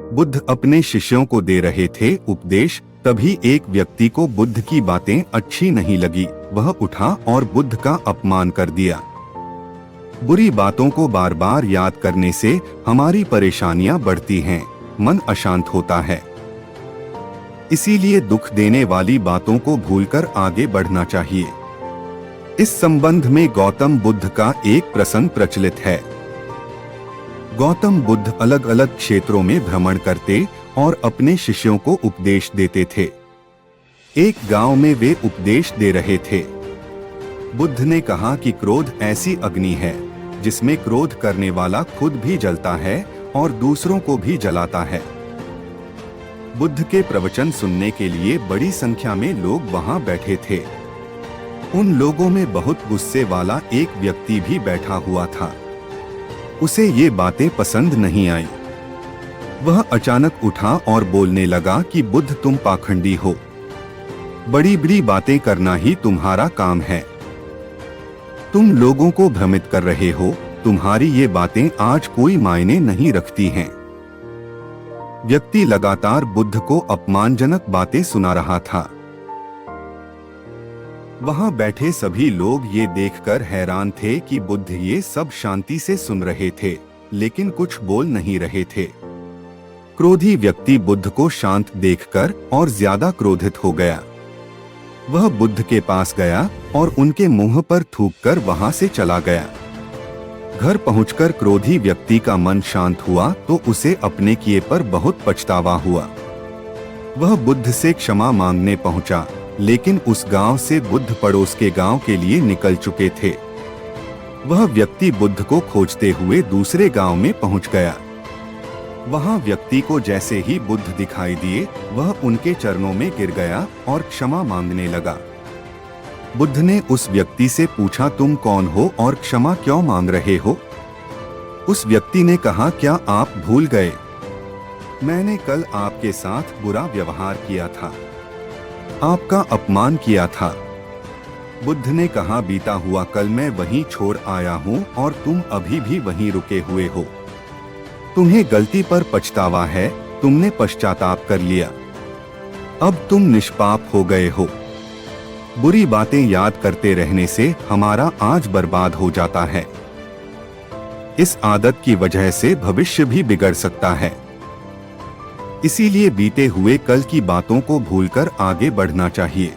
बुद्ध अपने शिष्यों को दे रहे थे उपदेश, तभी एक व्यक्ति को बुद्ध की बातें अच्छी नहीं लगी। वह उठा और बुद्ध का अपमान कर दिया। बुरी बातों को बार बार याद करने से हमारी परेशानियां बढ़ती हैं, मन अशांत होता है। इसीलिए दुख देने वाली बातों को भूलकर आगे बढ़ना चाहिए। इस संबंध में गौतम बुद्ध का एक प्रसंग प्रचलित है। गौतम बुद्ध अलग अलग क्षेत्रों में भ्रमण करते और अपने शिष्यों को उपदेश देते थे। एक गांव में वे उपदेश दे रहे थे। बुद्ध ने कहा कि क्रोध ऐसी अग्नि है जिसमें क्रोध करने वाला खुद भी जलता है और दूसरों को भी जलाता है। बुद्ध के प्रवचन सुनने के लिए बड़ी संख्या में लोग वहां बैठे थे। उन लोगों में बहुत गुस्से वाला एक व्यक्ति भी बैठा हुआ था। उसे ये बातें पसंद नहीं आई। वह अचानक उठा और बोलने लगा कि बुद्ध, तुम पाखंडी हो। बड़ी बड़ी बातें करना ही तुम्हारा काम है। तुम लोगों को भ्रमित कर रहे हो। तुम्हारी ये बातें आज कोई मायने नहीं रखती हैं। व्यक्ति लगातार बुद्ध को अपमानजनक बातें सुना रहा था। वहां बैठे सभी लोग ये देखकर हैरान थे कि बुद्ध ये सब शांति से सुन रहे थे, लेकिन कुछ बोल नहीं रहे थे। क्रोधी व्यक्ति बुद्ध को शांत देखकर और ज्यादा क्रोधित हो गया। वह बुद्ध के पास गया और उनके मुंह पर थूककर वहां से चला गया। घर पहुंचकर क्रोधी व्यक्ति का मन शांत हुआ तो उसे अपने किए पर बहुत पछतावा हुआ। वह बुद्ध से क्षमा मांगने पहुंचा, लेकिन उस गांव से बुद्ध पड़ोस के गांव के लिए निकल चुके थे। वह व्यक्ति बुद्ध को खोजते हुए दूसरे गांव में पहुंच गया। वहां व्यक्ति को जैसे ही बुद्ध दिखाई दिए, वह उनके चरणों में गिर गया और क्षमा मांगने लगा। बुद्ध ने उस व्यक्ति से पूछा, तुम कौन हो और क्षमा क्यों मांग रहे हो? उस व्यक्ति ने कहा, क्या आप भूल गए? मैंने कल आपके साथ बुरा व्यवहार किया था, आपका अपमान किया था। बुद्ध ने कहा, बीता हुआ कल मैं वहीं छोड़ आया हूँ और तुम अभी भी वहीं रुके हुए हो। तुम्हें गलती पर पछतावा है, तुमने पश्चाताप कर लिया। अब तुम निष्पाप हो गए हो। बुरी बातें याद करते रहने से हमारा आज बर्बाद हो जाता है। इस आदत की वजह से भविष्य भी बिगड़ सकता है। इसीलिए बीते हुए कल की बातों को भूलकर आगे बढ़ना चाहिए।